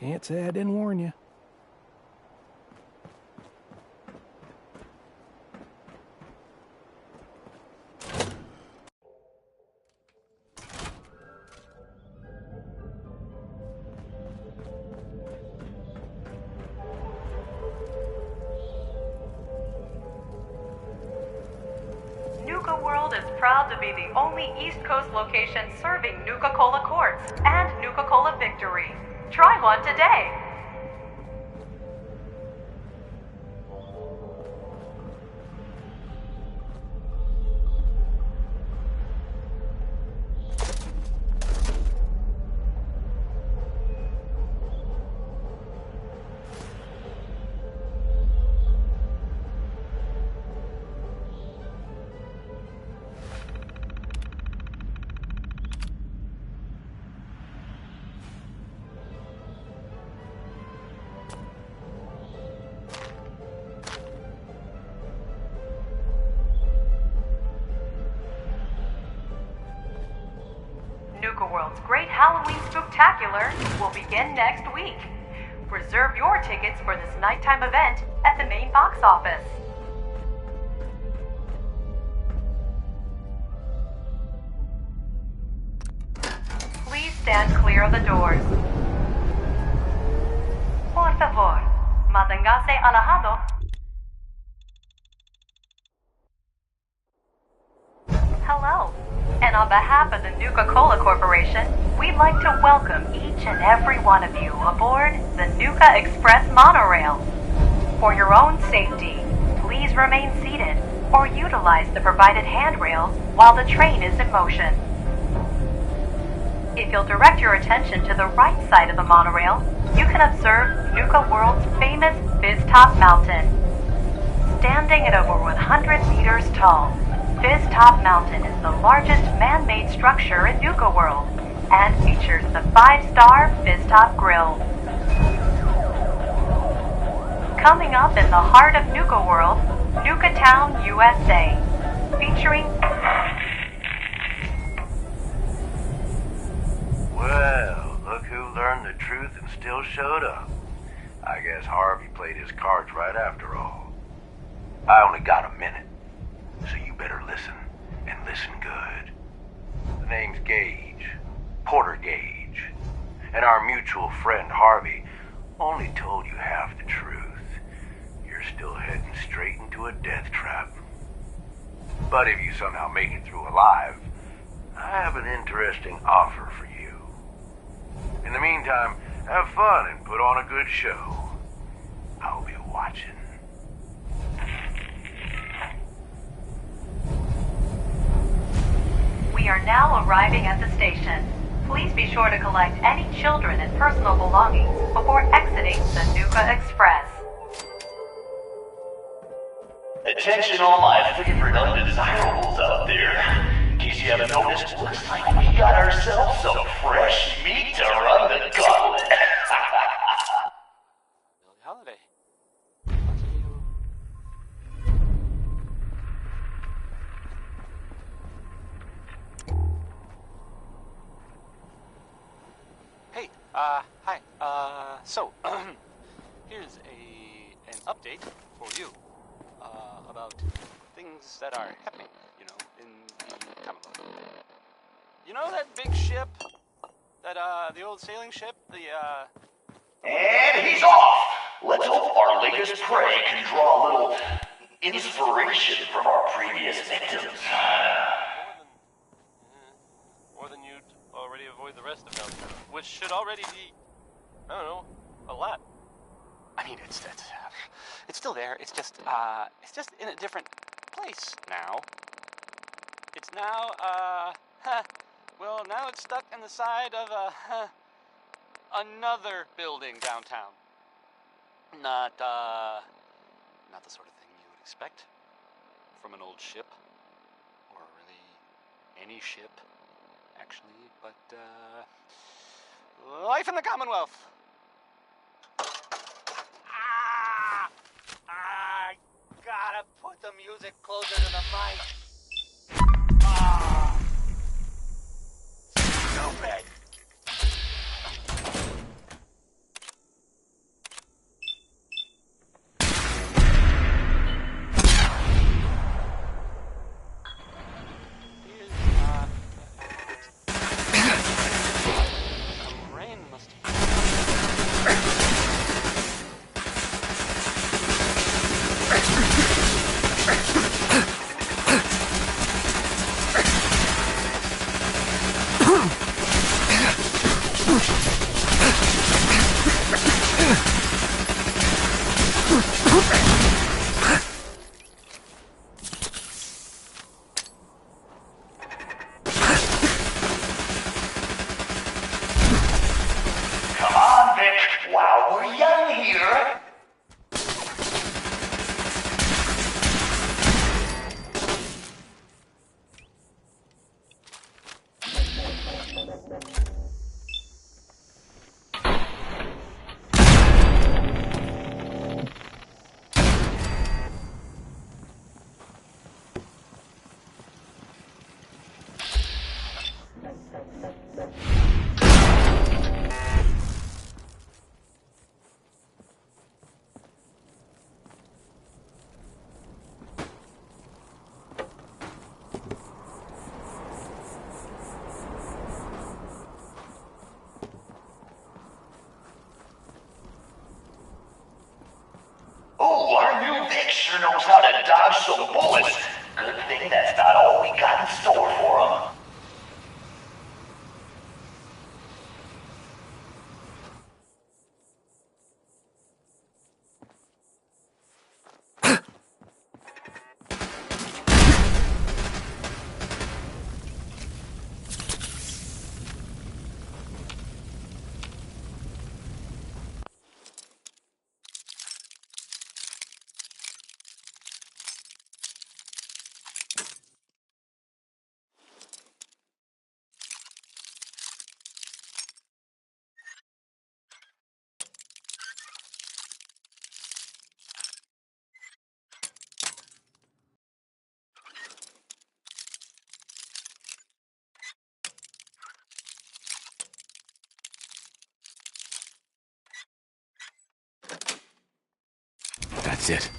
Can't say I didn't warn you. Nuka World is proud to be the only East Coast location serving Nuka-Cola Quartz and Nuka-Cola Victory. Try one today. Nuka World's Great Halloween Spooktacular will begin next week. Reserve your tickets for this nighttime event at the main box office. Please stand clear of the doors. Por favor, manténgase alejado. Hello, and on behalf of the Nuka-Cola Corporation, we'd like to welcome each and every one of you aboard the Nuka Express monorail. For your own safety, please remain seated or utilize the provided handrails while the train is in motion. If you'll direct your attention to the right side of the monorail, you can observe Nuka World's famous Fizz-Top Mountain. Standing at over 100 meters tall, Fizz-Top Mountain is the largest man-made structure in Nuka World and features the 5-star Fizz-Top Grill. Coming up in the heart of Nuka World, Nuka Town, USA, featuring... Well, look who learned the truth and still showed up. I guess Harvey played his cards right after all. I only got a minute, so you better listen, and listen good. The name's Gage, Porter Gage, and our mutual friend Harvey only told you half the truth. You're still heading straight into a death trap. But if you somehow make it through alive, I have an interesting offer for you. In the meantime, have fun and put on a good show. I'll be watching. We are now arriving at the station. Please be sure to collect any children and personal belongings before exiting the Nuka Express. Attention all my favorite undesirables out there. In case you haven't noticed, looks like we got ourselves some fresh meat to run the gauntlet. Holiday. Hey, hi. So, here's an update for you, about things that are happening, in the Commonwealth. You know that big ship? That, the old sailing ship? And he's off! Let's hope our latest prey can draw a little inspiration from our previous victims. More than you'd already avoid the rest of them, which should already be, I don't know, a lot. I mean, it's still there. It's just in a different place now. It's now, well, now it's stuck in the side of another building downtown. Not the sort of thing you would expect from an old ship, or really any ship, actually, but, life in the Commonwealth. I gotta put the music closer to the mic. Stupid. sure knows how to dodge some bullets. Good thing that's not all we got in store for him. That's it.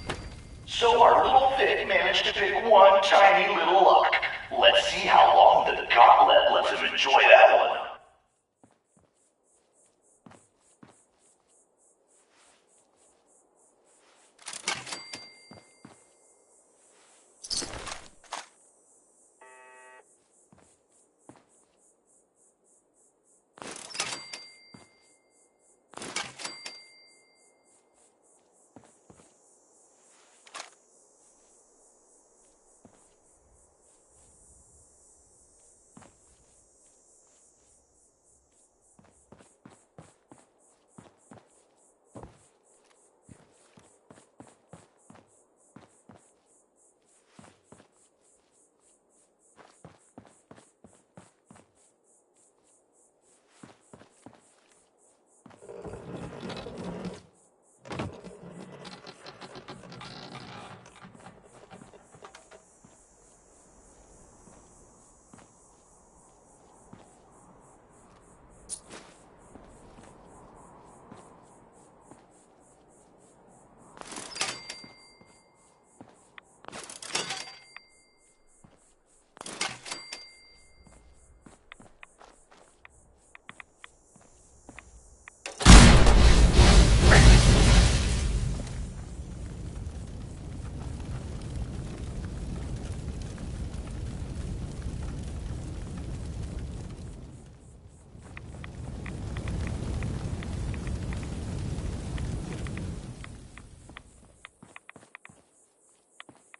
So our little Vic managed to pick one tiny little lock. Let's see how long the gauntlet lets him enjoy that one.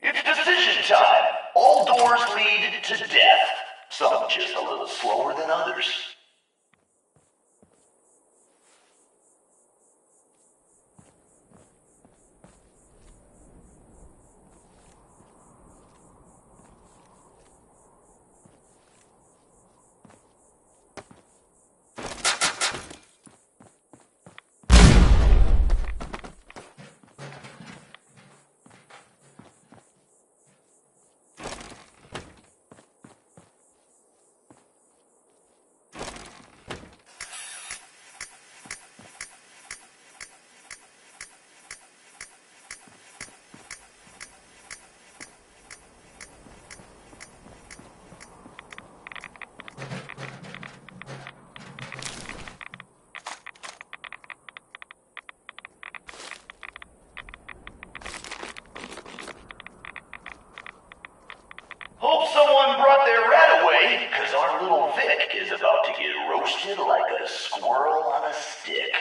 It's decision time. All doors lead to death. Some just a little slower than others. Hope someone brought their rat away, because our little Vic is about to get roasted like a squirrel on a stick.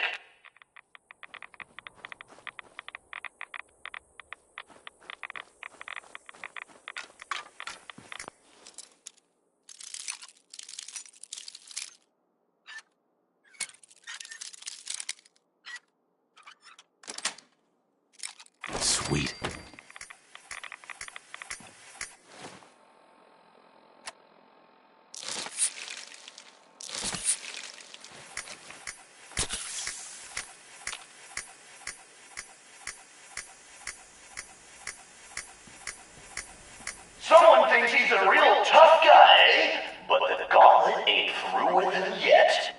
Sweet. Someone thinks he's a real tough guy, but the gauntlet ain't through with him yet.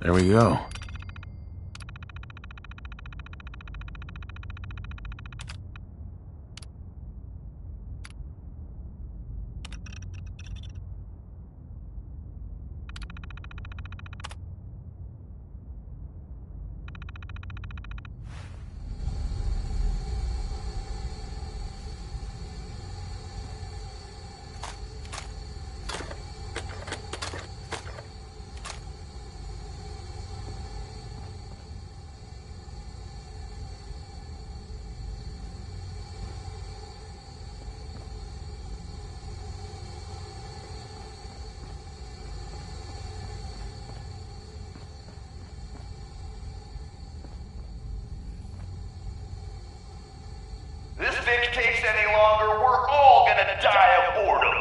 There we go. This fix takes any longer, we're all gonna die of boredom.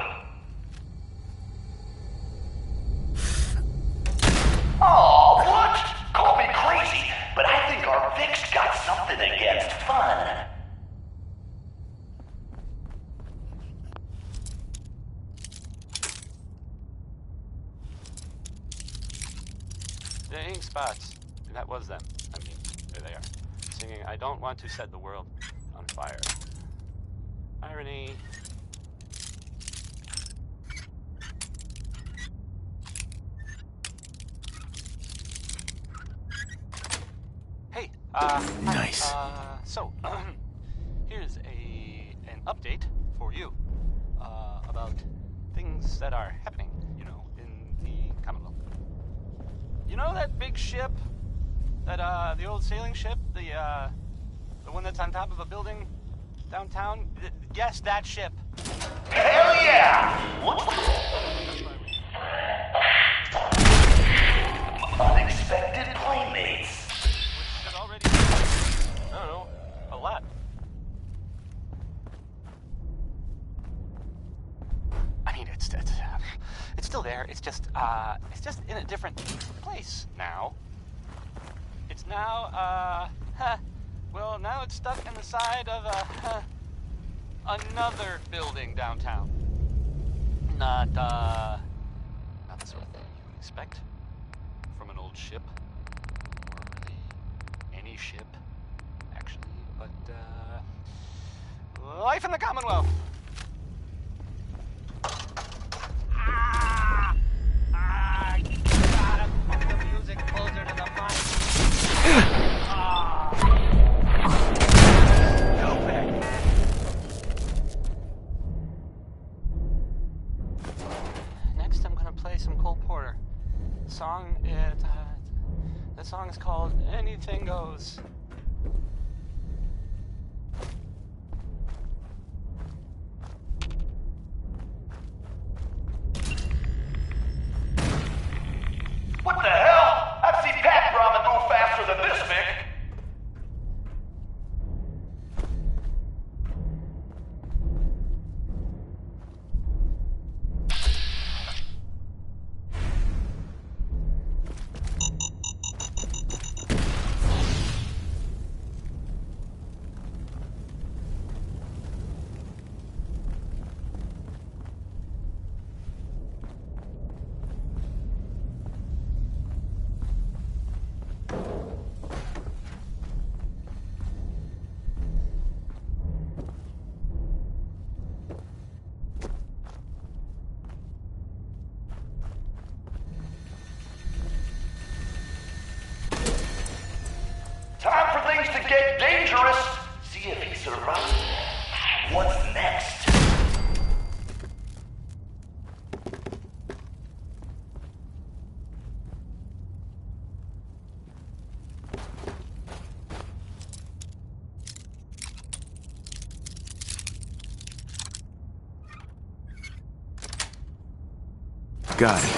Aw, what? Call me crazy, but I think our fix got something against fun. The ink spots. That was them. I mean, there they are. Singing, I don't want to set the world on fire. Irony. Hey, Nice. So, here's an update for you about things that are happening, you know, in the Commonwealth. You know that big ship, that the old sailing ship, the one that's on top of a building downtown? Yes, that ship. Hell yeah! What? Unexpected playmates. Which should already be, I don't know, a lot. I mean, it's still there. It's just in a different place now. It's now, well, now it's stuck in the side of another building downtown. Not the sort of thing you would expect from an old ship, or really any ship, actually. But life in the Commonwealth. You gotta put the music closer to the mic. Next, I'm gonna play some Cole Porter. The song is called "Anything Goes." What the hell? I've seen Pat Ramen move faster than this, Mick. Time for things to get dangerous. See if he survives. What's next? Got it.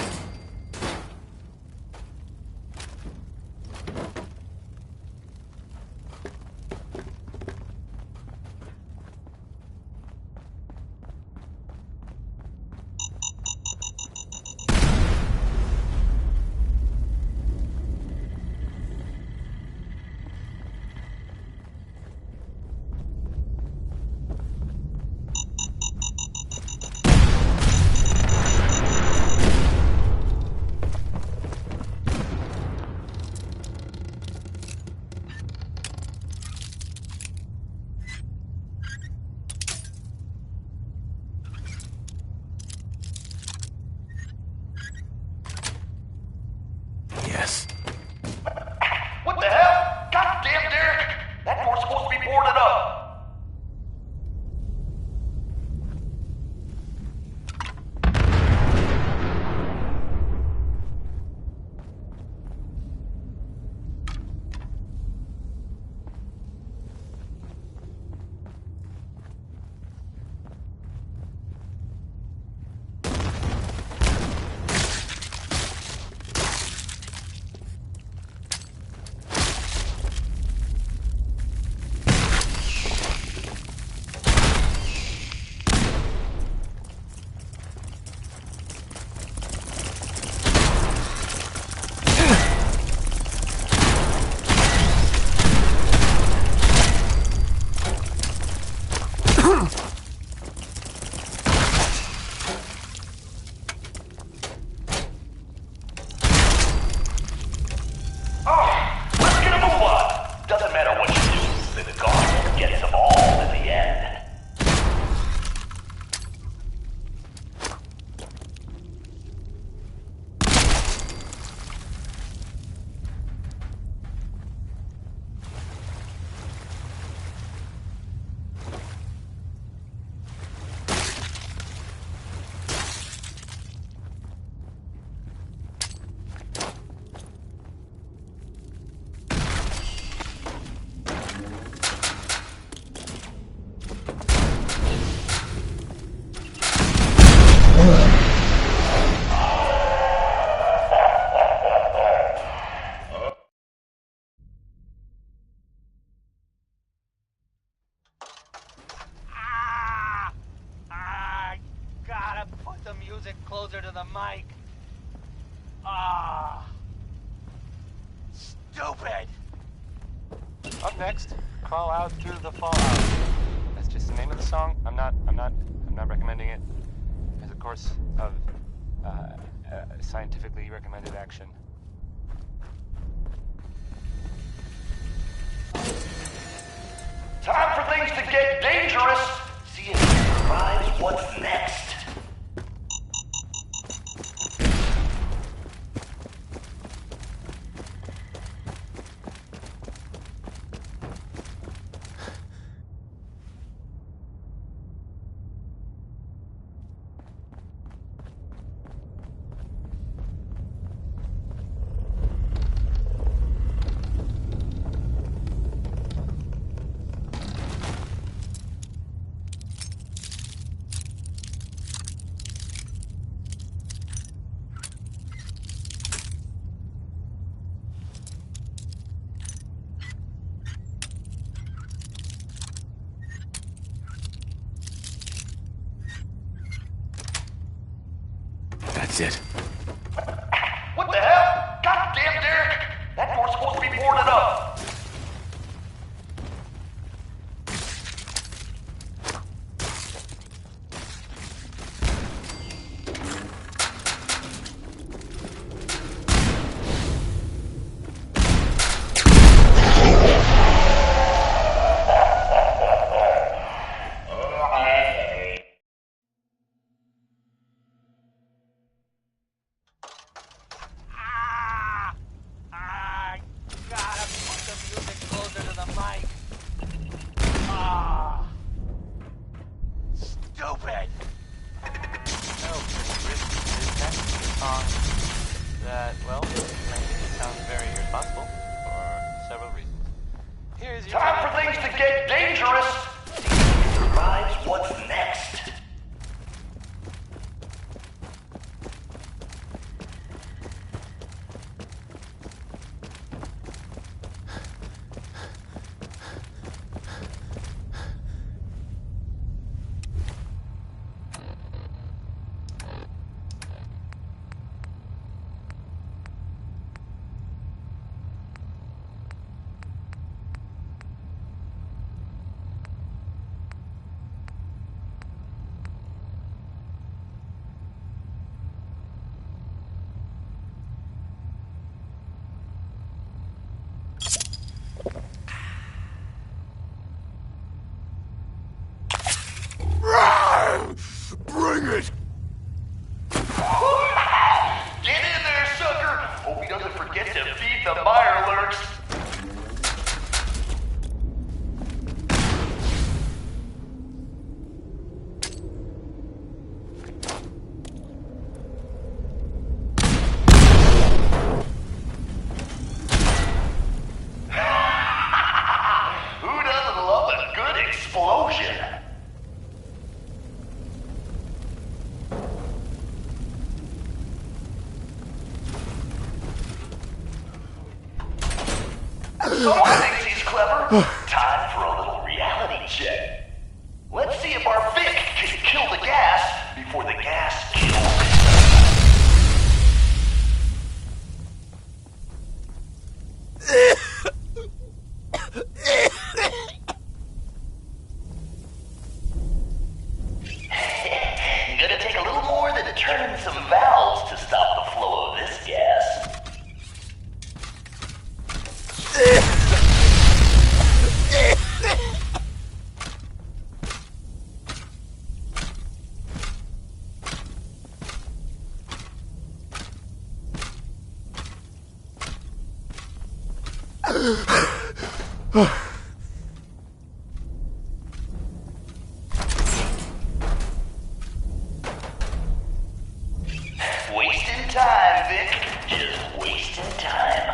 next? Crawl out through the fallout. That's just the name of the song. I'm not recommending it as a course of scientifically recommended action. Time for things to get dangerous. See if he survives what's next. That's it. What the hell? Goddamn, Derek! That door's supposed to be boarded up. Gotta put the music closer to the mic. Stupid! No, this next song that, well, frankly, it sounds very irresponsible for several reasons. Here's your Time for things to get dangerous. See if he survives what's next. Bring it! Get in there, sucker! Hope he doesn't forget to feed the mirelurks. Who doesn't love a good explosion? Someone thinks he's clever. Time for a little reality check. Let's see if our Vic can kill the gas before the gas kills him. Gonna take a little more than turning some valves to stop the flow of this gas. Wasting time, Vic. Just wasting time.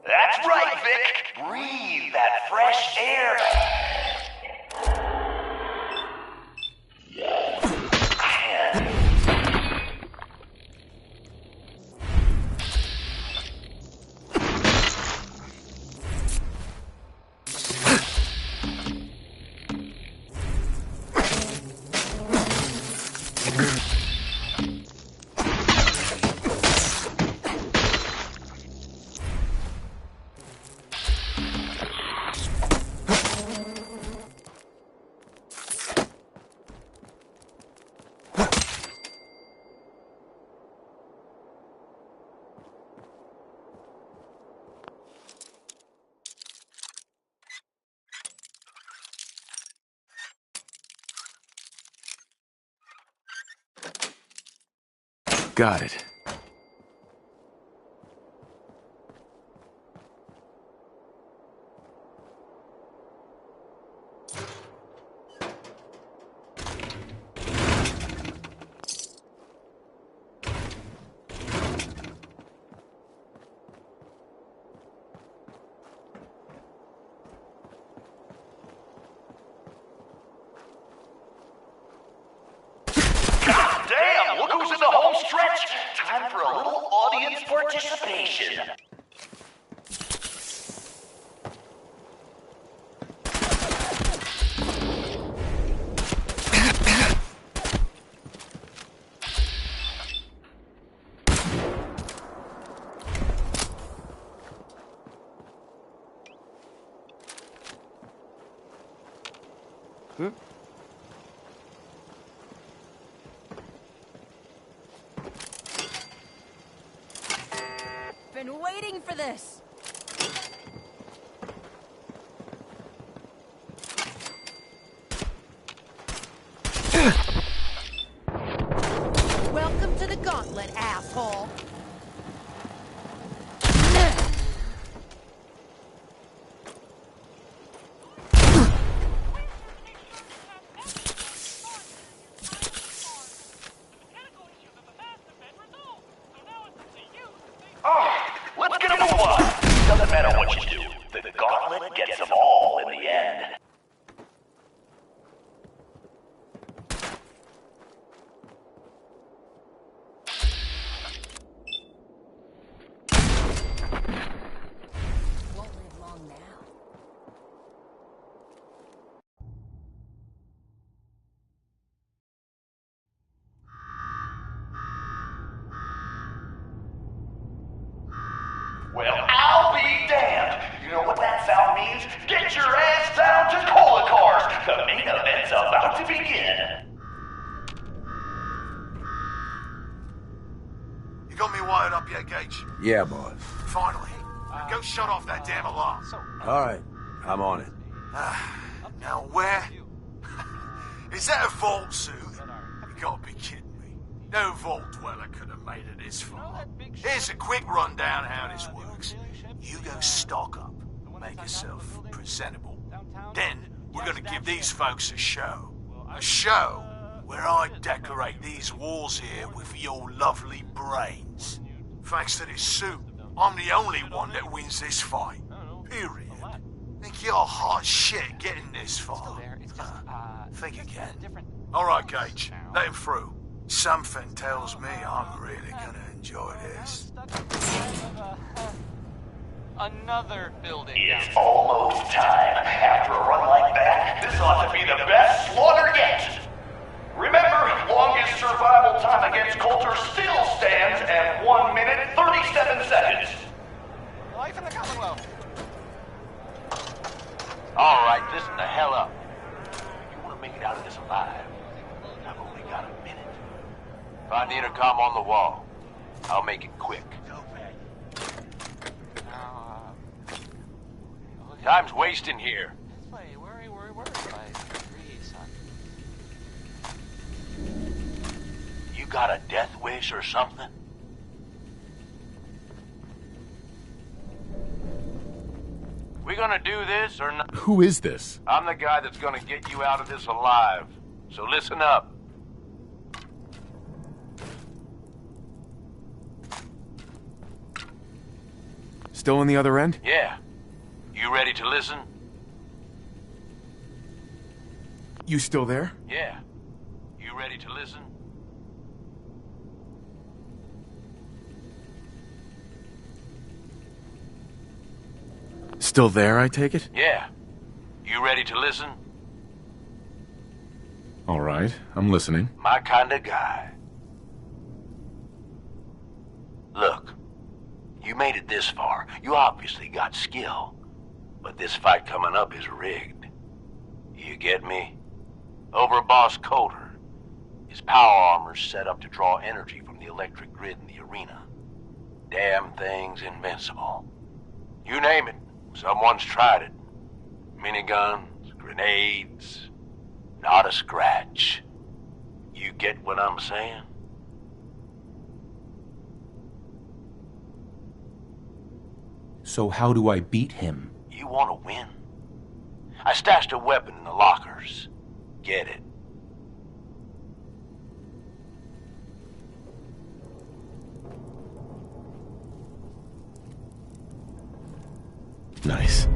That's right, Vic. Breathe that fresh air. Got it. Damn, look who's in the home stretch. Time for a little audience participation. Been waiting for this. Welcome to the gauntlet, asshole. Let's get a move on. Doesn't matter what you do. The gauntlet gets them all in the end. Won't live long now. Well, I'll be damned. You know what that sound means? Get your ass down to Cola Cars. The main event's about to begin. You got me wired up yet, Gage? Yeah, boss. Finally. Go shut off that damn alarm. All right, I'm on it. Now where? Is that a vault suit? You gotta be kidding me. No vault dweller could have made it this far. Here's a quick rundown how this works. You go stock up, make yourself presentable. Then we're gonna give these folks a show. A show where I decorate these walls here with your lovely brains. Thanks to this suit, I'm the only one that wins this fight. Period. Think you're hot shit getting this far. Think again. Alright, Gage, let him through. Something tells me I'm really gonna enjoy this. Another building. It's almost time. After a run like that, this ought to be the best slaughter yet. Remember, longest survival time against Coulter still stands at 1 minute 37 seconds. Life in the Commonwealth. All right, listen the hell up. If you want to make it out of this alive, I've only got a minute. Find the intercom on the wall. I'll make it quick. Time's wasting here. Worry by 3, son. You got a death wish or something? We gonna do this or not? Who is this? I'm the guy that's gonna get you out of this alive. So listen up. Still on the other end? Yeah. You ready to listen? You still there? Yeah. You ready to listen? Still there, I take it? Yeah. You ready to listen? All right, I'm listening. My kind of guy. Look, you made it this far. You obviously got skill. But this fight coming up is rigged. You get me? Over Boss Coulter. His power armor's set up to draw energy from the electric grid in the arena. Damn thing's invincible. You name it, someone's tried it. Miniguns, grenades, not a scratch. You get what I'm saying? So how do I beat him? You want to win? I stashed a weapon in the lockers. Get it. Nice.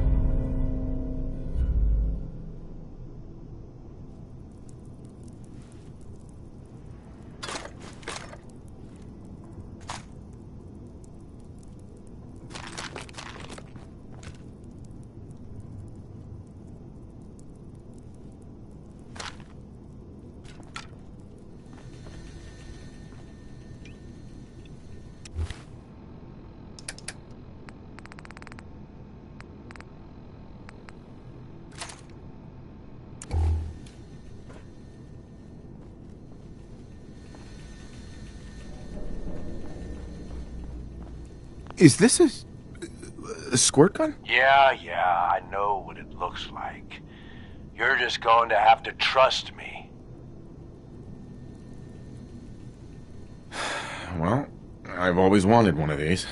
Is this a squirt gun? Yeah, I know what it looks like. You're just going to have to trust me. Well, I've always wanted one of these.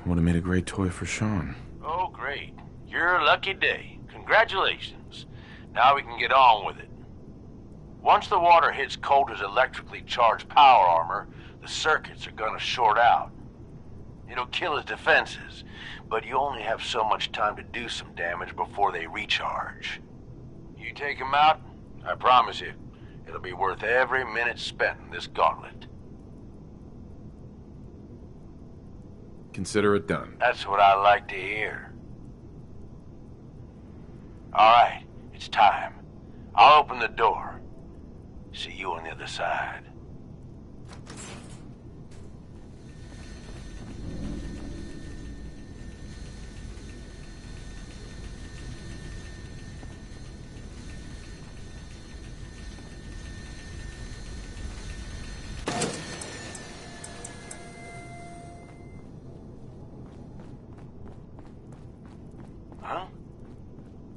Would have made a great toy for Sean. Oh, great. You're a lucky day. Congratulations. Now we can get on with it. Once the water hits Coulter's electrically charged power armor, the circuits are gonna short out. It'll kill his defenses, but you only have so much time to do some damage before they recharge. You take him out, I promise you, it'll be worth every minute spent in this gauntlet. Consider it done. That's what I like to hear. All right, it's time. I'll open the door. See you on the other side. Huh?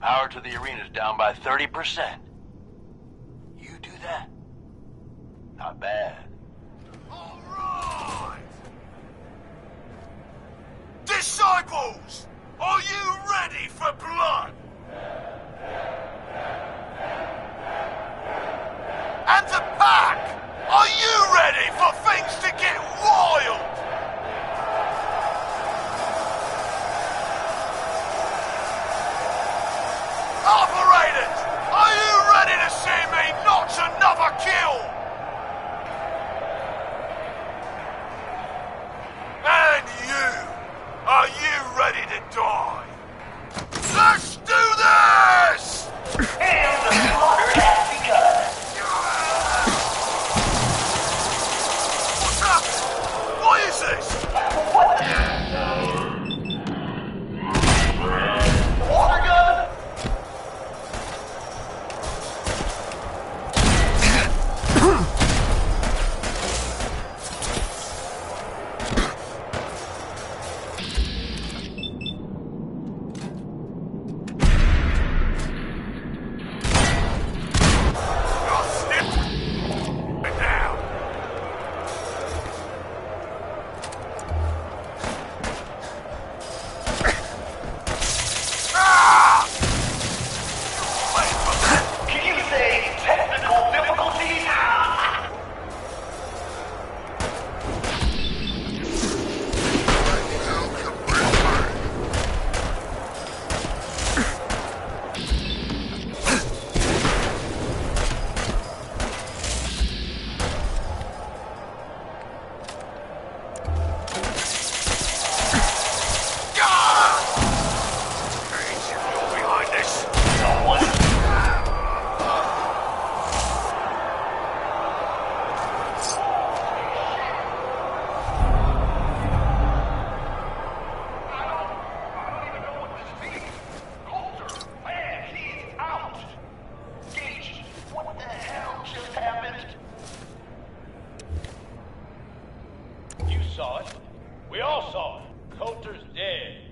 Power to the arena's down by 30%. You do that? Not bad. All right! Disciples, are you ready for blood? And the pack, are you ready for things to get wild? Operators, are you ready to see me notch another kill? And you, are you ready to die? Let's do this! And the slaughter has begun. Coulter's dead.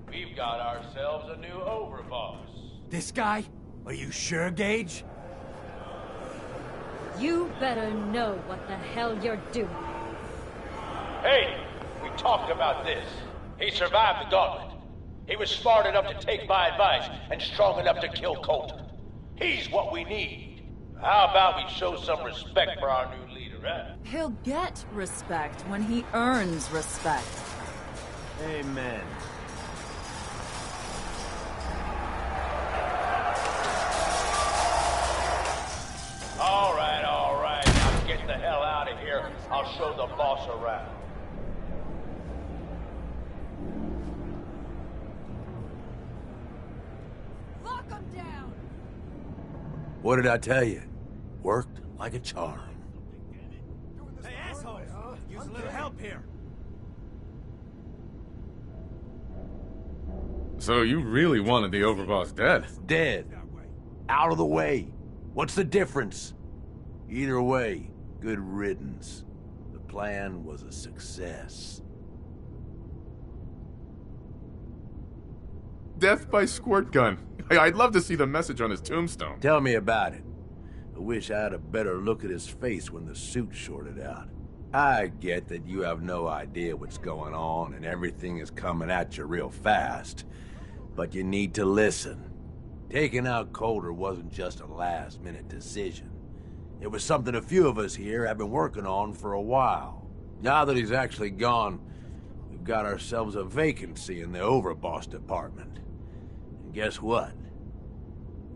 We've got ourselves a new overboss. This guy? Are you sure, Gage? You better know what the hell you're doing. Hey, we talked about this. He survived the gauntlet. He was smart enough to take my advice and strong enough to kill Coulter. He's what we need. How about we show some respect for our new leader, huh? He'll get respect when he earns respect. Amen. All right. Now get the hell out of here. I'll show the boss around. Lock him down! What did I tell you? Worked like a charm. Hey, asshole! Use a little help here. So you really wanted the overboss dead? Dead. Out of the way. What's the difference? Either way, good riddance. The plan was a success. Death by squirt gun. I'd love to see the message on his tombstone. Tell me about it. I wish I had a better look at his face when the suit shorted out. I get that you have no idea what's going on and everything is coming at you real fast. But you need to listen. Taking out Coulter wasn't just a last-minute decision. It was something a few of us here have been working on for a while. Now that he's actually gone, we've got ourselves a vacancy in the overboss department. And guess what?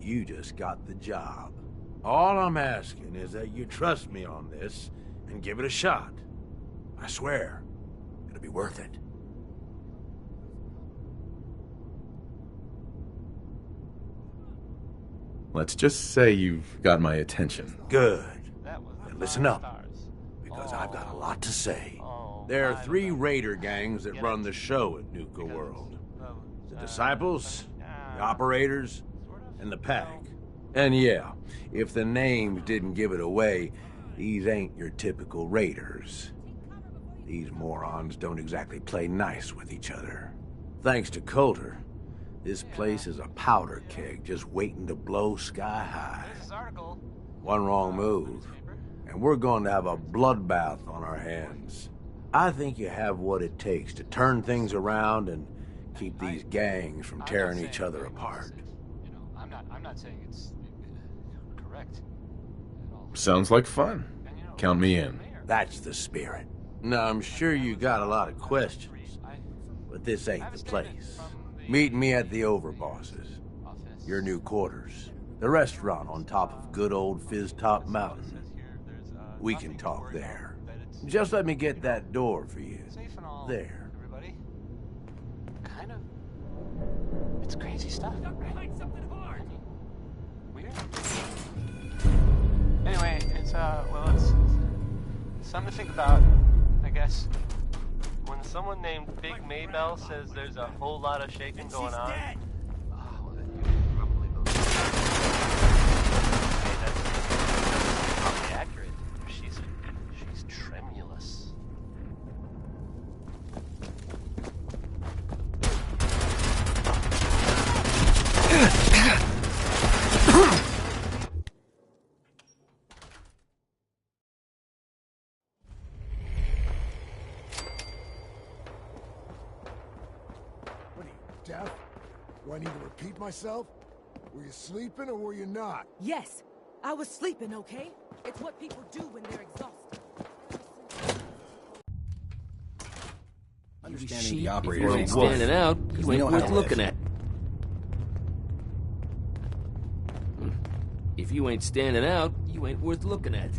You just got the job. All I'm asking is that you trust me on this and give it a shot. I swear, it'll be worth it. Let's just say you've got my attention. Good. That was And listen up, because I've got a lot to say. There are 3 raider gangs that run the show at Nuka World. The Disciples, the Operators, and the Pack. And yeah, if the names didn't give it away, these ain't your typical raiders. These morons don't exactly play nice with each other. Thanks to Coulter, this place is a powder keg just waiting to blow sky high. One wrong move, and we're going to have a bloodbath on our hands. I think you have what it takes to turn things around and keep these gangs from tearing each other apart. You know, I'm not saying it's correct at all. Sounds like fun. Count me in. That's the spirit. Now, I'm sure you got a lot of questions, but this ain't the place. Meet me at the Overboss's, your new quarters, the restaurant on top of good old Fizz-Top Mountain. We can talk there. Just let me get that door for you. There. Everybody, kind of. It's crazy stuff. Right? Something hard. Weird. Anyway, it's something to think about, I guess. When someone named Big Maybell says there's a whole lot of shaking going on. Oh, well, then you probably believe it. Hey, that's probably accurate. She's tremulous. What are you, deaf? Do I need to repeat myself? Were you sleeping or were you not? Yes, I was sleeping, okay? It's what people do when they're exhausted. Understanding the operators ain't standing out, you ain't worth looking at. If you ain't standing out, you ain't worth looking at.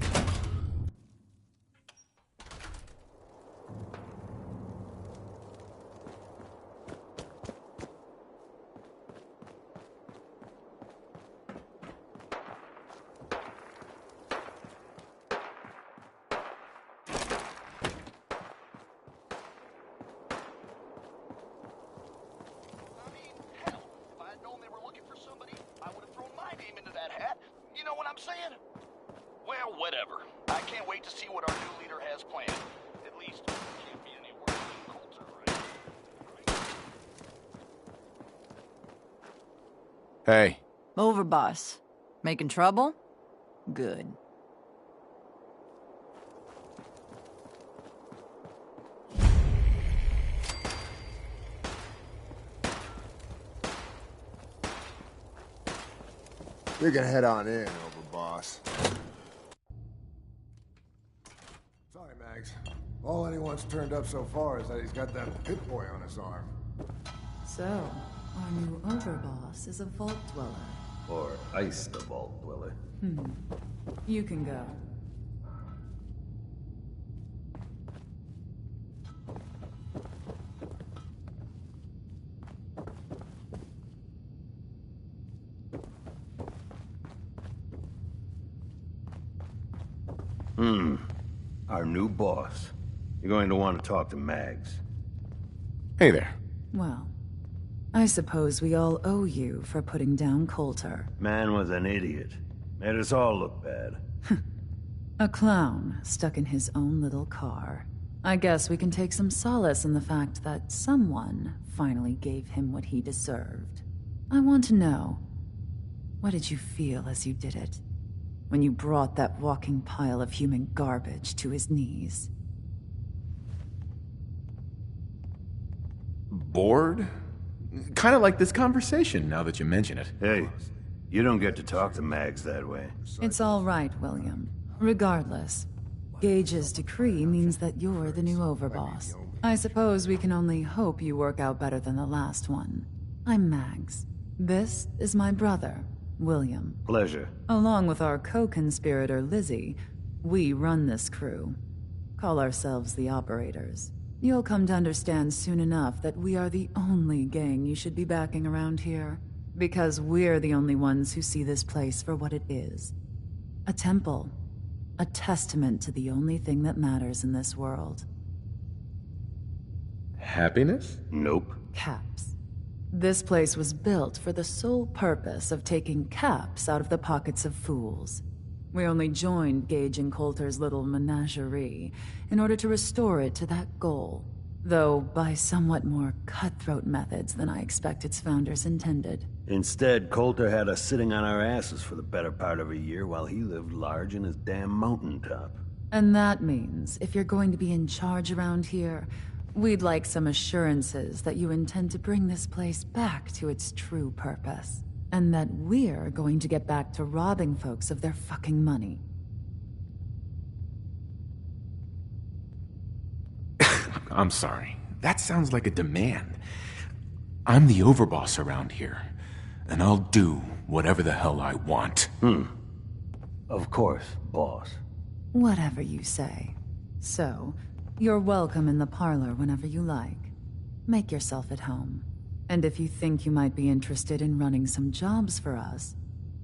Saying? Well, whatever. I can't wait to see what our new leader has planned. At least, it can't be any worse than Coulter, right? Hey. Overboss. Making trouble? Good. We can head on in, Overboss. Sorry, Mags. All anyone's turned up so far is that he's got that pit boy on his arm. So, our new Overboss is a vault dweller. Or ice the vault dweller. You can go. Our new boss. You're going to want to talk to Mags. Hey there. Well, I suppose we all owe you for putting down Coulter. Man was an idiot. Made us all look bad. A clown stuck in his own little car. I guess we can take some solace in the fact that someone finally gave him what he deserved. I want to know, what did you feel as you did it? When you brought that walking pile of human garbage to his knees? Bored? Kind of like this conversation, now that you mention it. Hey, you don't get to talk to Mags that way. It's all right, William. Regardless, Gage's decree means that you're the new Overboss. I suppose we can only hope you work out better than the last one. I'm Mags. This is my brother, William. Pleasure. Along with our co-conspirator, Lizzie, we run this crew. Call ourselves the Operators. You'll come to understand soon enough that we are the only gang you should be backing around here. Because we're the only ones who see this place for what it is. A temple. A testament to the only thing that matters in this world. Happiness? Nope. Caps. This place was built for the sole purpose of taking caps out of the pockets of fools. We only joined Gage and Coulter's little menagerie in order to restore it to that goal, though by somewhat more cutthroat methods than I expect its founders intended. Instead, Coulter had us sitting on our asses for the better part of a year while he lived large in his damn mountaintop. And that means, if you're going to be in charge around here, we'd like some assurances that you intend to bring this place back to its true purpose. And that we're going to get back to robbing folks of their fucking money. I'm sorry. That sounds like a demand. I'm the overboss around here, and I'll do whatever the hell I want. Of course, boss. Whatever you say. So, you're welcome in the parlor whenever you like. Make yourself at home. And if you think you might be interested in running some jobs for us,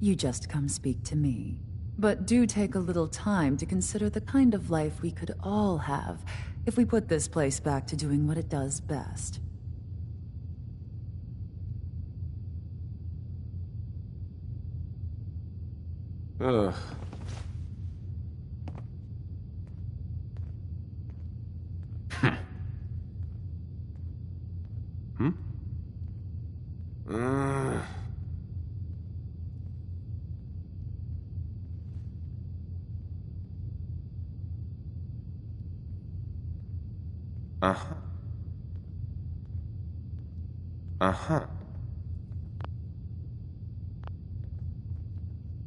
you just come speak to me. But do take a little time to consider the kind of life we could all have if we put this place back to doing what it does best. Ugh. Uh-huh. Uh-huh.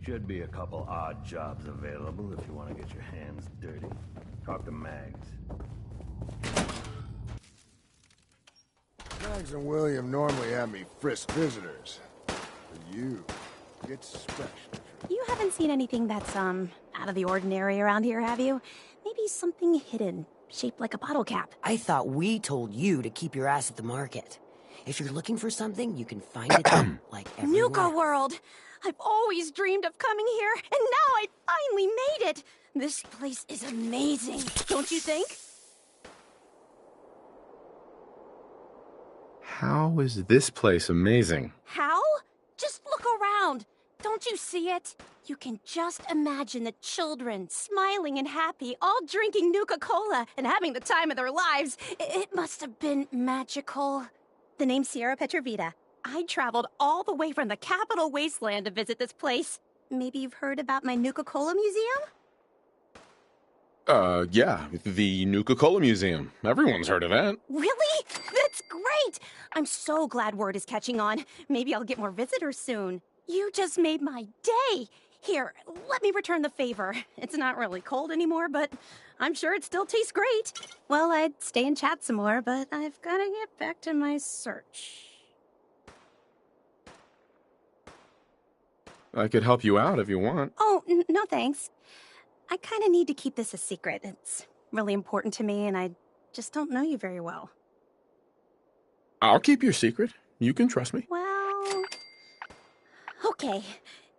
Should be a couple odd jobs available if you want to get your hands dirty. Talk to Mags. Mags and William normally have me frisk visitors. But you get special treatment. You haven't seen anything that's, out of the ordinary around here, have you? Maybe something hidden, shaped like a bottle cap. I thought we told you to keep your ass at the market. If you're looking for something, you can find it like everywhere. Nuka World! I've always dreamed of coming here, and now I finally made it! This place is amazing, don't you think? How is this place amazing? How? Just look around. Don't you see it? You can just imagine the children, smiling and happy, all drinking Nuka-Cola and having the time of their lives. It must have been magical. The name's Sierra Petrovita. I traveled all the way from the capital wasteland to visit this place. Maybe you've heard about my Nuka-Cola museum? Yeah, the Nuka-Cola Museum. Everyone's heard of that. Really? That's great! I'm so glad word is catching on. Maybe I'll get more visitors soon. You just made my day! Here, let me return the favor. It's not really cold anymore, but I'm sure it still tastes great. Well, I'd stay and chat some more, but I've gotta get back to my search. I could help you out if you want. Oh, no thanks. I kinda need to keep this a secret. It's really important to me, and I just don't know you very well. I'll keep your secret. You can trust me. Well... okay.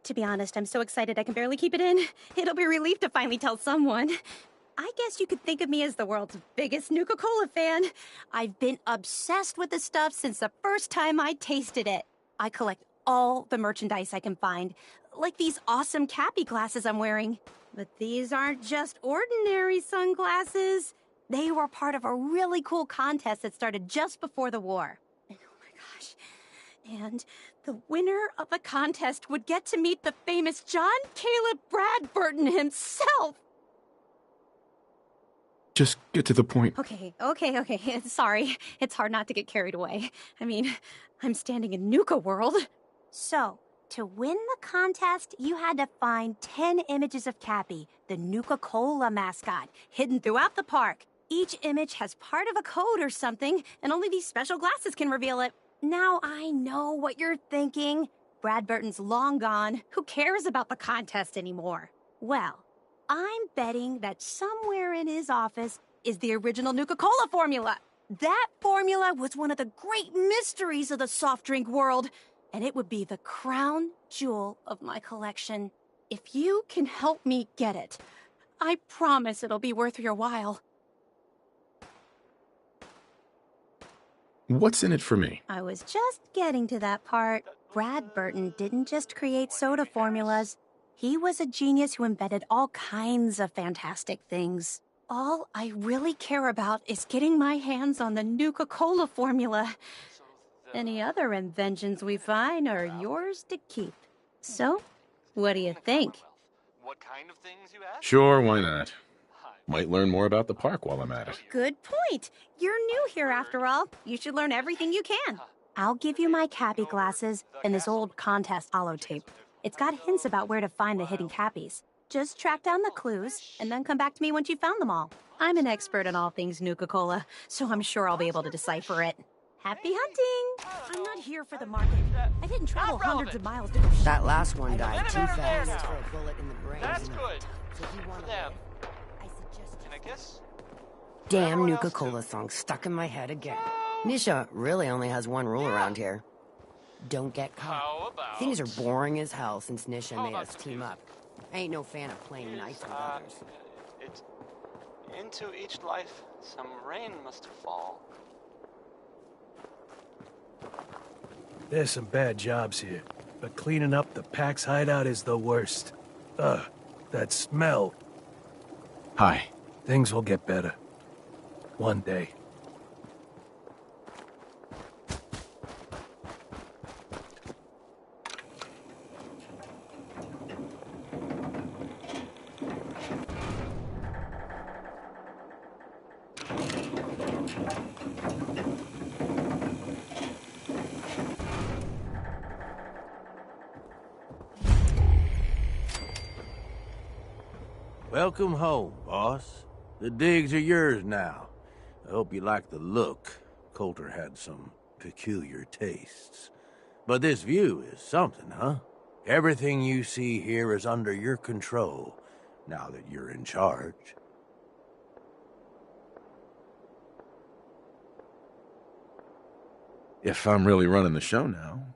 To be honest, I'm so excited I can barely keep it in. It'll be a relief to finally tell someone. I guess you could think of me as the world's biggest Nuka-Cola fan. I've been obsessed with the stuff since the first time I tasted it. I collect all the merchandise I can find, like these awesome Cappy glasses I'm wearing. But these aren't just ordinary sunglasses. They were part of a really cool contest that started just before the war. And oh my gosh. And the winner of the contest would get to meet the famous John Caleb Bradburton himself. Just get to the point. Okay. Sorry. It's hard not to get carried away. I mean, I'm standing in Nuka World. So, to win the contest, you had to find 10 images of Cappy, the Nuka-Cola mascot, hidden throughout the park. Each image has part of a code or something, and only these special glasses can reveal it. Now I know what you're thinking. Bradburton's long gone. Who cares about the contest anymore? Well, I'm betting that somewhere in his office is the original Nuka-Cola formula. That formula was one of the great mysteries of the soft drink world, and it would be the crown jewel of my collection. If you can help me get it, I promise it'll be worth your while. What's in it for me? I was just getting to that part. Bradburton didn't just create soda formulas. He was a genius who invented all kinds of fantastic things. All I really care about is getting my hands on the Nuka-Cola formula. Any other inventions we find are yours to keep. So, what do you think? What kind of things, you ask? Sure, why not? Might learn more about the park while I'm at it. Good point. You're new here after all. You should learn everything you can. I'll give you my Cappy glasses and this old contest holotape. It's got hints about where to find the hidden Cappies. Just track down the clues and then come back to me once you've found them all. I'm an expert in all things Nuka-Cola, so I'm sure I'll be able to decipher it. Happy hunting! I'm not here for the market. I didn't travel hundreds of miles to go shopping. That last one died too fast for a bullet in the brain. That's good. So you want For them. I suggest And I guess... damn Nuka-Cola song stuck in my head again. Nisha really only has one rule around here. Don't get caught. How about... Things are boring as hell since Nisha How made about us some team music? up. I ain't no fan of playing nice with others. It's... into each life, some rain must fall. There's some bad jobs here, but cleaning up the Pack's hideout is the worst. Ugh, that smell. Hi. Things will get better. One day. Welcome home, boss. The digs are yours now. I hope you like the look. Coulter had some peculiar tastes. But this view is something, huh? Everything you see here is under your control, now that you're in charge. If I'm really running the show now,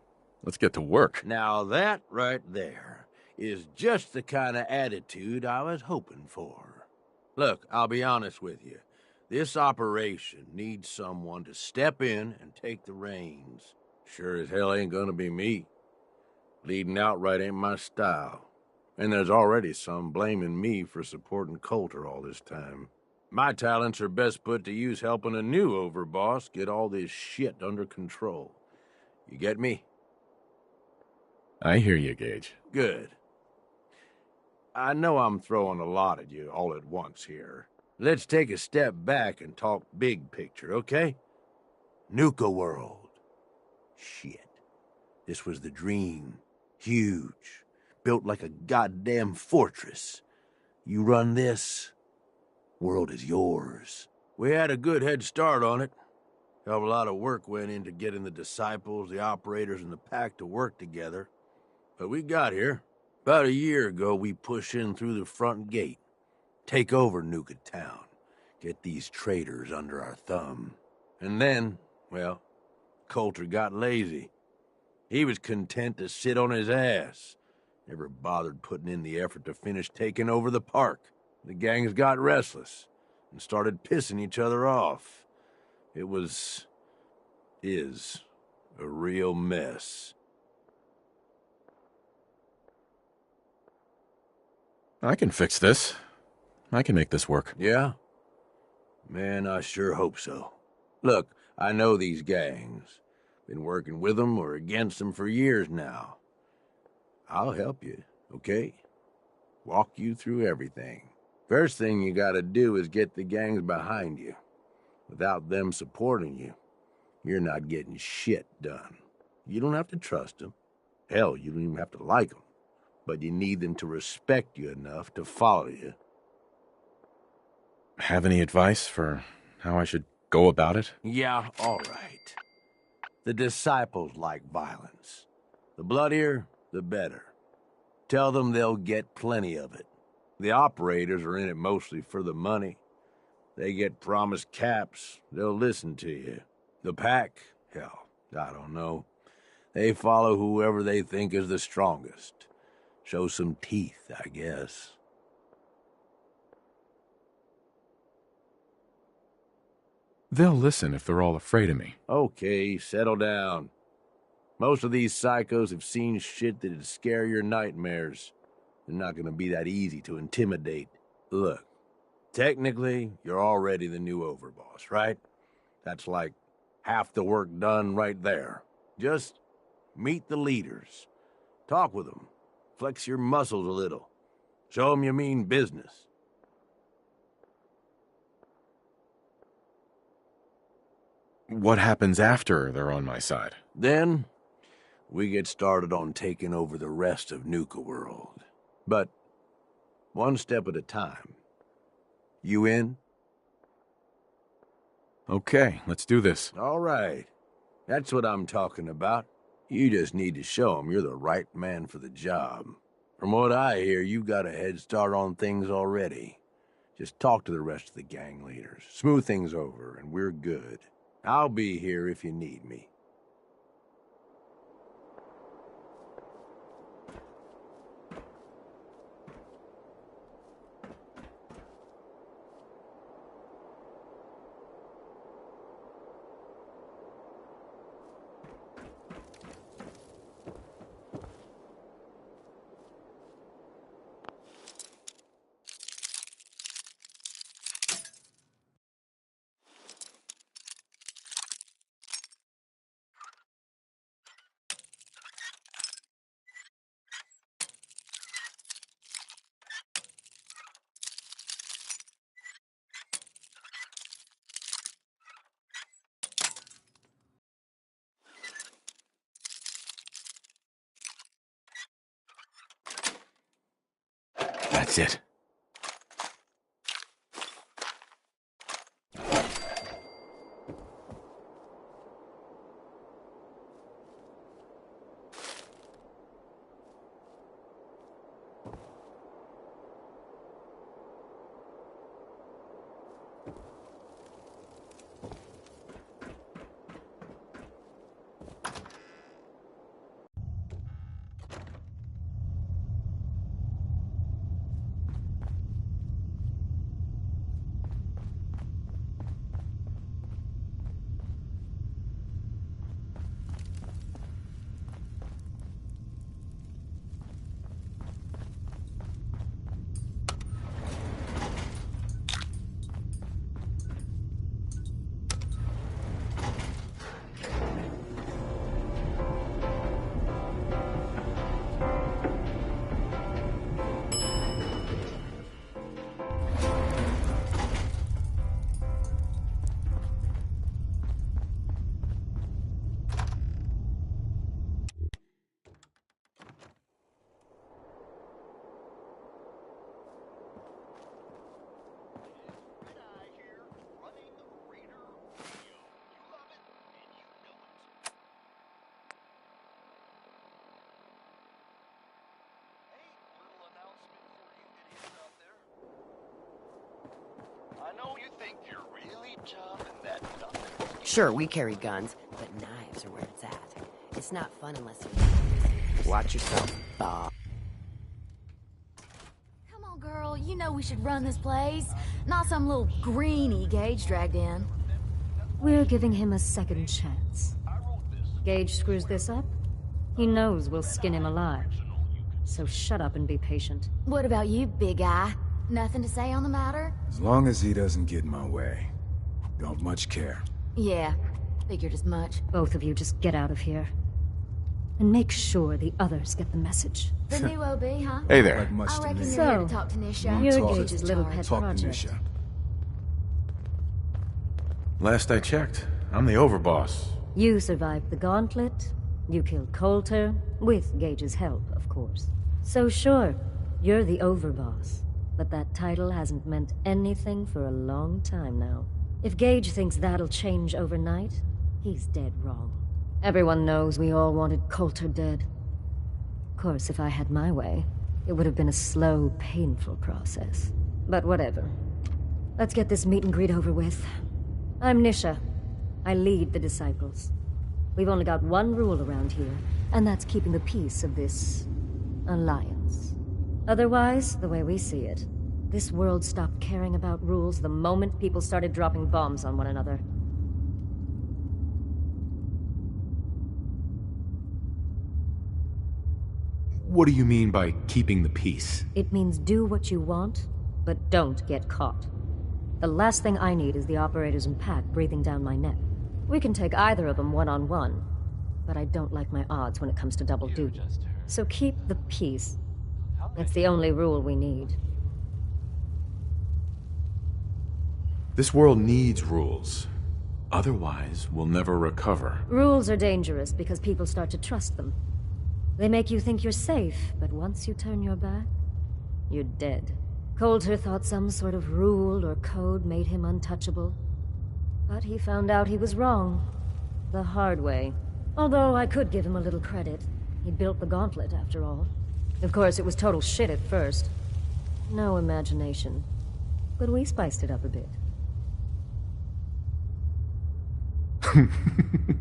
let's get to work. Now that right there is just the kind of attitude I was hoping for. Look, I'll be honest with you. This operation needs someone to step in and take the reins. Sure as hell ain't gonna be me. Leading outright ain't my style. And there's already some blaming me for supporting Coulter all this time. My talents are best put to use helping a new overboss get all this shit under control. You get me? I hear you, Gage. Good. I know I'm throwing a lot at you all at once here. Let's take a step back and talk big picture, okay? Nuka World. Shit. This was the dream. Huge. Built like a goddamn fortress. You run this, world is yours. We had a good head start on it. Hell of a lot of work went into getting the disciples, the operators, and the pack to work together. But we got here. About a year ago, we push in through the front gate. Take over Nuka Town. Get these traitors under our thumb. And then, well, Coulter got lazy. He was content to sit on his ass. Never bothered putting in the effort to finish taking over the park. The gangs got restless and started pissing each other off. It is a real mess. I can fix this. I can make this work. Yeah? Man, I sure hope so. Look, I know these gangs. Been working with them or against them for years now. I'll help you, okay? Walk you through everything. First thing you gotta do is get the gangs behind you. Without them supporting you, you're not getting shit done. You don't have to trust them. Hell, you don't even have to like them. But you need them to respect you enough to follow you. Have any advice for how I should go about it? Yeah, all right. The disciples like violence. The bloodier, the better. Tell them they'll get plenty of it. The operators are in it mostly for the money. They get promised caps, they'll listen to you. The pack, hell, I don't know. They follow whoever they think is the strongest. Show some teeth, I guess. They'll listen if they're all afraid of me. Okay, settle down. Most of these psychos have seen shit that'd scare your nightmares. They're not gonna be that easy to intimidate. Look, technically, you're already the new overboss, right? That's like half the work done right there. Just meet the leaders. Talk with them. Flex your muscles a little. Show them you mean business. What happens after they're on my side? Then, we get started on taking over the rest of Nuka World. But, one step at a time. You in? Okay, let's do this. All right. That's what I'm talking about. You just need to show them you're the right man for the job. From what I hear, you got a head start on things already. Just talk to the rest of the gang leaders. Smooth things over, and we're good. I'll be here if you need me. That's it. Sure, we carry guns, but knives are where it's at. It's not fun unless you... Watch yourself, Bob. Come on, girl. You know we should run this place. Not some little greenie Gage dragged in. We're giving him a second chance. Gage screws this up, he knows we'll skin him alive. So shut up and be patient. What about you, big guy? Nothing to say on the matter? As long as he doesn't get in my way. Don't much care. Yeah, figured as much. Both of you just get out of here. And make sure the others get the message. The new OB, huh? Hey there. Like much I to reckon me. you're here to talk to Nisha. You're Gage's little pet Talk to project. Nisha. Last I checked, I'm the overboss. You survived the gauntlet. You killed Coulter, with Gage's help, of course. So sure, you're the overboss. But that title hasn't meant anything for a long time now. If Gage thinks that'll change overnight, he's dead wrong. Everyone knows we all wanted Coulter dead. Of course, if I had my way, it would have been a slow, painful process. But whatever. Let's get this meet and greet over with. I'm Nisha. I lead the Disciples. We've only got one rule around here, and that's keeping the peace of this... alliance. Otherwise, the way we see it, this world stopped caring about rules the moment people started dropping bombs on one another. What do you mean by keeping the peace? It means do what you want, but don't get caught. The last thing I need is the operators and Pack breathing down my neck. We can take either of them one-on-one, but I don't like my odds when it comes to double duty. So keep the peace. That's the only rule we need. This world needs rules. Otherwise, we'll never recover. Rules are dangerous because people start to trust them. They make you think you're safe, but once you turn your back, you're dead. Coulter thought some sort of rule or code made him untouchable. But he found out he was wrong. The hard way. Although I could give him a little credit. He built the gauntlet, after all. Of course, it was total shit at first. No imagination. But we spiced it up a bit.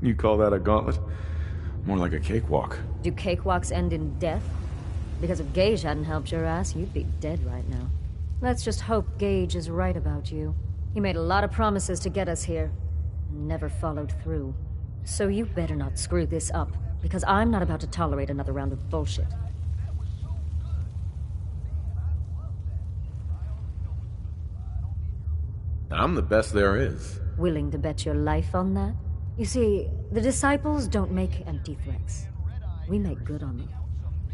You call that a gauntlet? More like a cakewalk. Do cakewalks end in death? Because if Gage hadn't helped your ass, you'd be dead right now. Let's just hope Gage is right about you. He made a lot of promises to get us here, and never followed through. So you better not screw this up, because I'm not about to tolerate another round of bullshit. I'm the best there is. Willing to bet your life on that? You see, the Disciples don't make empty threats. We make good on them.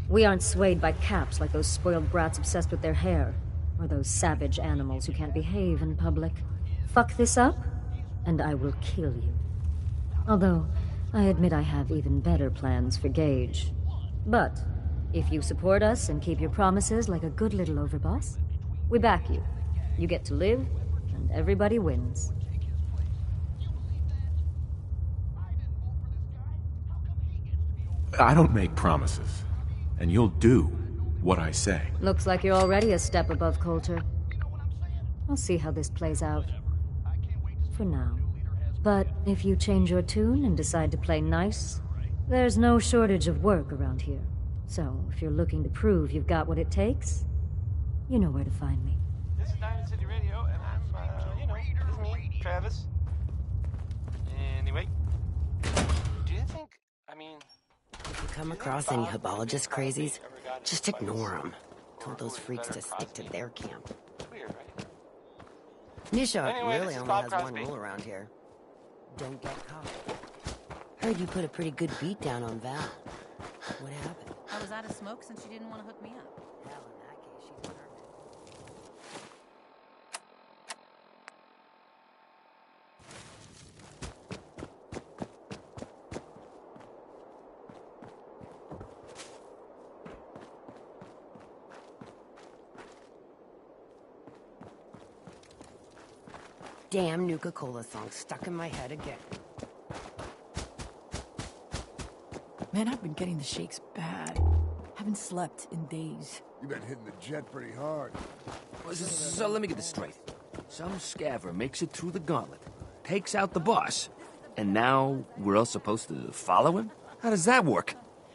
We aren't swayed by caps like those spoiled brats obsessed with their hair, or those savage animals who can't behave in public. Fuck this up, and I will kill you. Although, I admit I have even better plans for Gage. But, if you support us and keep your promises like a good little overboss, we back you. You get to live, and everybody wins. I don't make promises, and you'll do what I say. Looks like you're already a step above Coulter. I'll see how this plays out. For now. But if you change your tune and decide to play nice, there's no shortage of work around here. So, if you're looking to prove you've got what it takes, you know where to find me. This is Diamond City Radio, and I'm, this is me, Travis. Anyway, do you think, If you come across any Hibologist crazies, just ignore them. Told those freaks to stick to their camp. Weird, right? Nisha Anyway, really this is only Bob has one Crosby. rule around here. Don't get caught. Heard you put a pretty good beat down on Val. What happened? I was out of smoke since she didn't want to hook me up. Hell, in that case, she's perfect. Damn Nuka-Cola song stuck in my head again. Man, I've been getting the shakes bad. Haven't slept in days. You've been hitting the jet pretty hard. So let me get this straight. Some scaver makes it through the gauntlet, takes out the boss, And now we're all supposed to follow him? How does that work?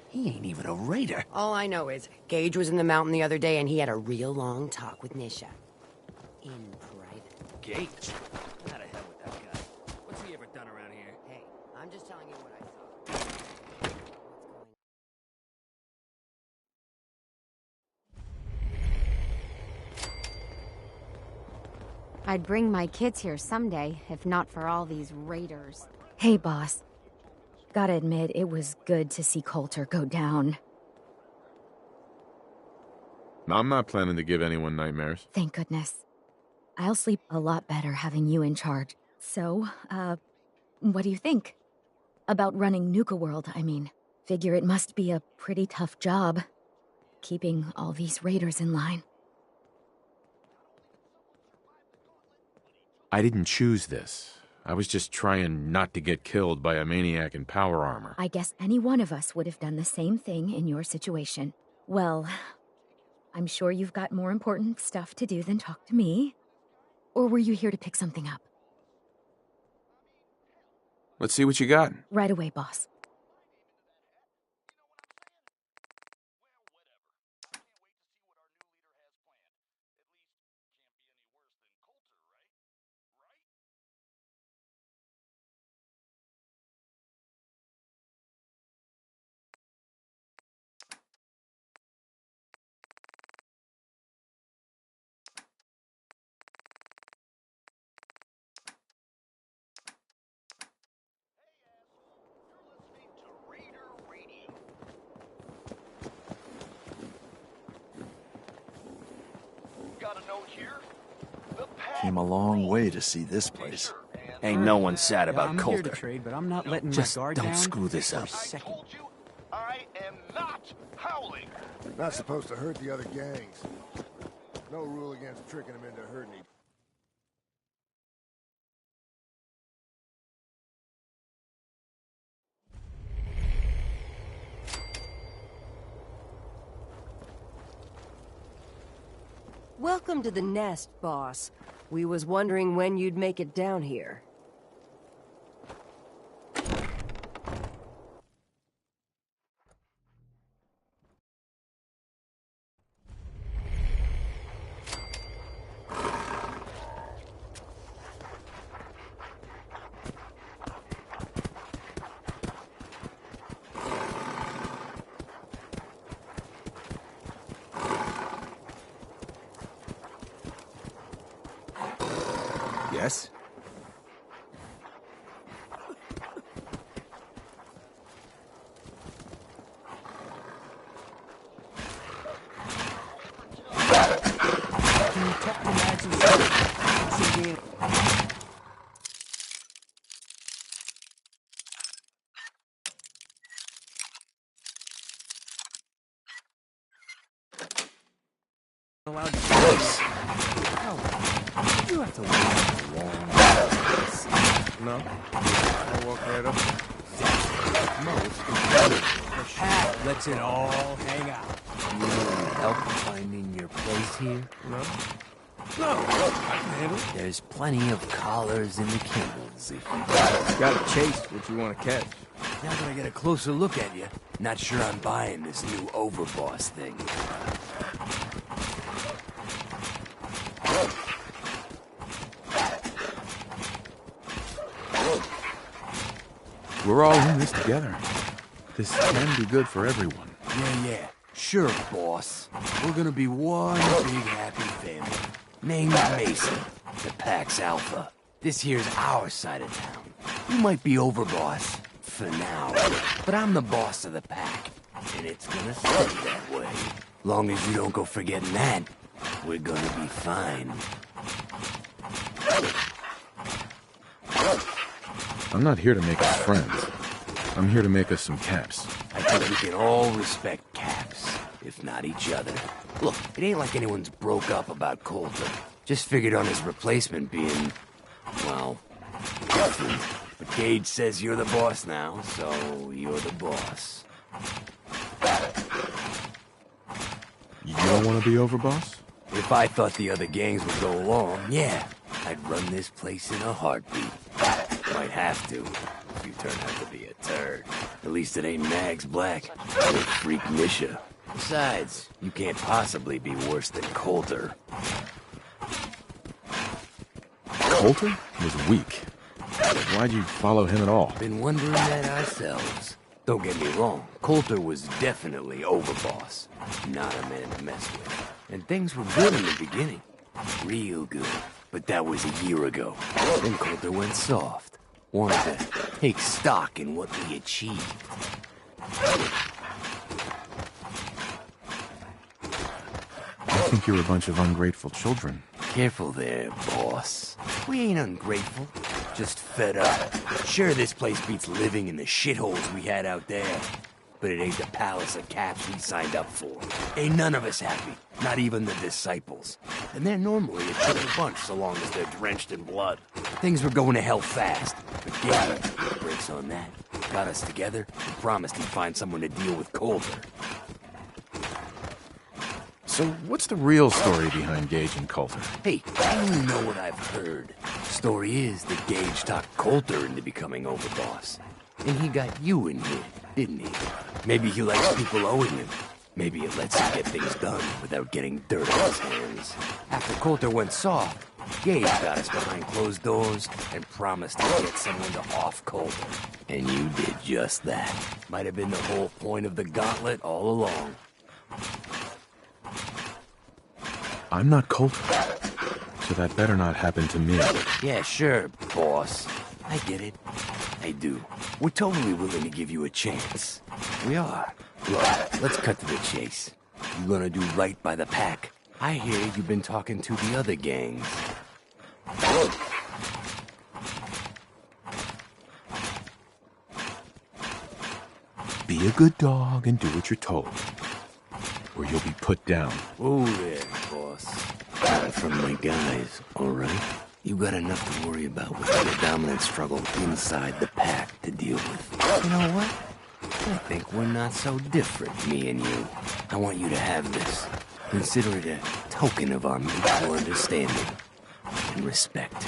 He ain't even a raider. All I know is Gage was in the mountain the other day and he had a real long talk with Nisha. In private. Gage? How the hell with that guy? What's he ever done around here? Hey, I'm just telling you what I saw. I'd bring my kids here someday, if not for all these raiders. Hey, boss. Gotta admit, it was good to see Coulter go down. I'm not planning to give anyone nightmares. Thank goodness. I'll sleep a lot better having you in charge. So, what do you think? About running Nuka World, I mean. Figure it must be a pretty tough job, keeping all these raiders in line. I didn't choose this. I was just trying not to get killed by a maniac in power armor. I guess any one of us would have done the same thing in your situation. Well, I'm sure you've got more important stuff to do than talk to me. Or were you here to pick something up? Let's see what you got. Right away, boss. Came a long way to see this place. Ain't no one sad about I'm Coulter. here to trade, but I'm not letting Just my guard don't down screw this for a up. second. I am not howling. Not supposed to hurt the other gangs. No rule against tricking them into hurting each. Welcome to the nest, boss. We was wondering when you'd make it down here. Yes? Can you tap the mags and stuff? Allowed to oh, you have to wait a long time. No, I walk right up. The path lets it all hang out. You need help finding your place here? No, I can handle it. There's plenty of collars in the kennels if you Gotta chase what you want to catch. Now that I get a closer look at you, not sure I'm buying this new overboss thing. We're all in this together. This can be good for everyone. Yeah. Sure, boss. We're gonna be one big happy family. Named Mason, the Pax Alpha. This here's our side of town. You might be overboss, for now, but I'm the boss of the pack, and it's gonna stay that way. Long as you don't go forgetting that, we're gonna be fine. I'm not here to make us friends. I'm here to make us some caps. I think we can all respect Caps, if not each other. Look, it ain't like anyone's broke up about Coulter. Just figured on his replacement being, well, different. But Gage says you're the boss now, so you're the boss. You don't want to be overboss? If I thought the other gangs would go along, yeah, I'd run this place in a heartbeat. Might have to. if you turn out to be a turd. At least it ain't Mags Black or Freak Nisha. Besides, you can't possibly be worse than Coulter. Coulter was weak. Why'd you follow him at all? Been wondering that ourselves. Don't get me wrong, Coulter was definitely overboss. Not a man to mess with. And things were good in the beginning. Real good. But that was a year ago. Then Coulter went soft. Wanted to take stock in what we achieved. I think you're a bunch of ungrateful children. Careful there, boss. We ain't ungrateful. Just fed up. Sure, this place beats living in the shitholes we had out there. But it ain't the palace of caps we signed up for. Ain't none of us happy. Not even the disciples. And they're normally a chill bunch so long as they're drenched in blood. Things were going to hell fast. But Gary put the brakes on that. Got us together and promised he'd find someone to deal with Coulter. So what's the real story behind Gage and Coulter? Hey, I only know what I've heard. Story is that Gage talked Coulter into becoming overboss. And he got you in here, didn't he? Maybe he likes people owing him. Maybe it lets him get things done without getting dirt on his hands. After Coulter went soft, Gage got us behind closed doors and promised to get someone to off Coulter. And you did just that. Might have been the whole point of the gauntlet all along. I'm not Coulter, so that better not happen to me. Yeah, sure, boss. I get it. I do. We're totally willing to give you a chance. We are. Look, let's cut to the chase. You gonna do right by the pack? I hear you've been talking to the other gangs. Be a good dog and do what you're told, or you'll be put down. Oh there, boss. Not from my guys, all right? You got enough to worry about with the dominant struggle inside the pack to deal with. You know what? I think we're not so different, me and you. I want you to have this. Consider it a token of our mutual understanding and respect.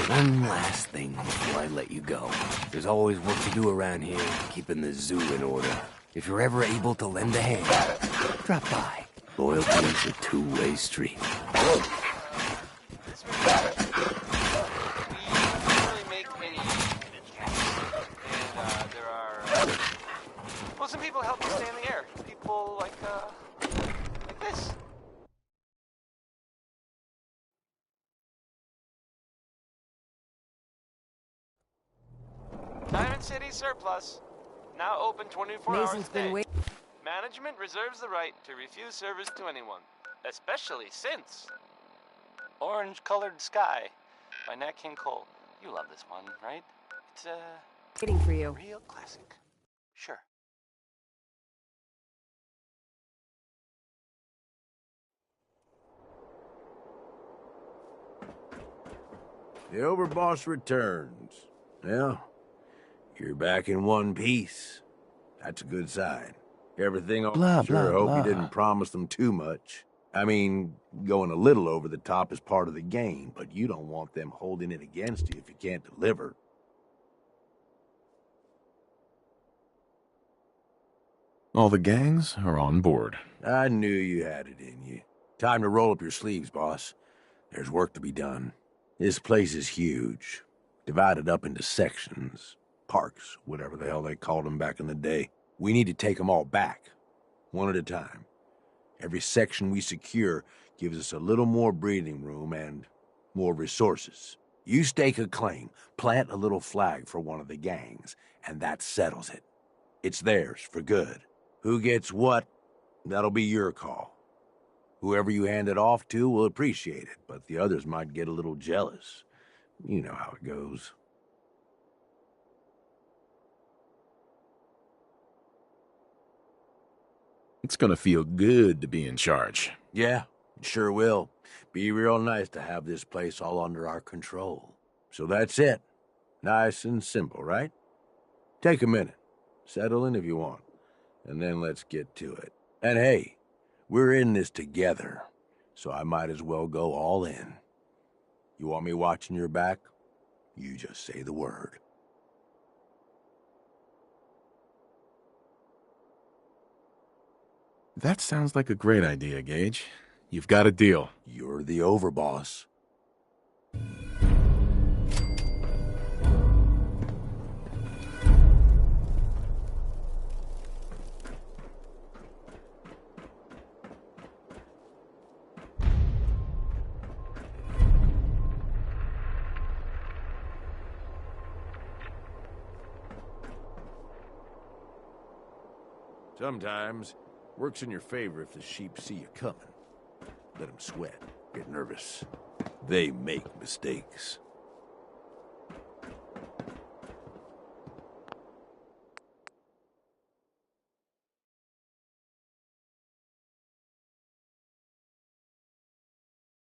One last thing before I let you go. There's always work to do around here, keeping the zoo in order. If you're ever able to lend a hand, drop by. Loyalty's a two-way street. We don't really make any and there are well, some people help me stay in the air. People like this. Diamond City surplus. Now open 24 hours a day. Management reserves the right to refuse service to anyone, especially since Orange-Colored Sky by Nat King Cole. You love this one, right? It's waiting for you. Real classic. Sure. The overboss returns. Well, you're back in one piece. That's a good sign. Everything all sure hope you didn't promise them too much. I mean, going a little over the top is part of the game, but you don't want them holding it against you if you can't deliver. All the gangs are on board. I knew you had it in you. Time to roll up your sleeves, boss. There's work to be done. This place is huge. Divided up into sections. Parks, whatever the hell they called them back in the day. We need to take them all back. One at a time. Every section we secure gives us a little more breathing room and more resources. You stake a claim, plant a little flag for one of the gangs, and that settles it. It's theirs for good. Who gets what, that'll be your call. Whoever you hand it off to will appreciate it, but the others might get a little jealous. You know how it goes. It's gonna feel good to be in charge. Yeah, it sure will. Be real nice to have this place all under our control. So that's it. Nice and simple, right? Take a minute. Settle in if you want. and then let's get to it. And hey, we're in this together, so I might as well go all in. You want me watching your back? You just say the word. That sounds like a great idea, Gage. You've got a deal. You're the overboss. Sometimes, works in your favor if the sheep see you coming. Let them sweat, get nervous. They make mistakes.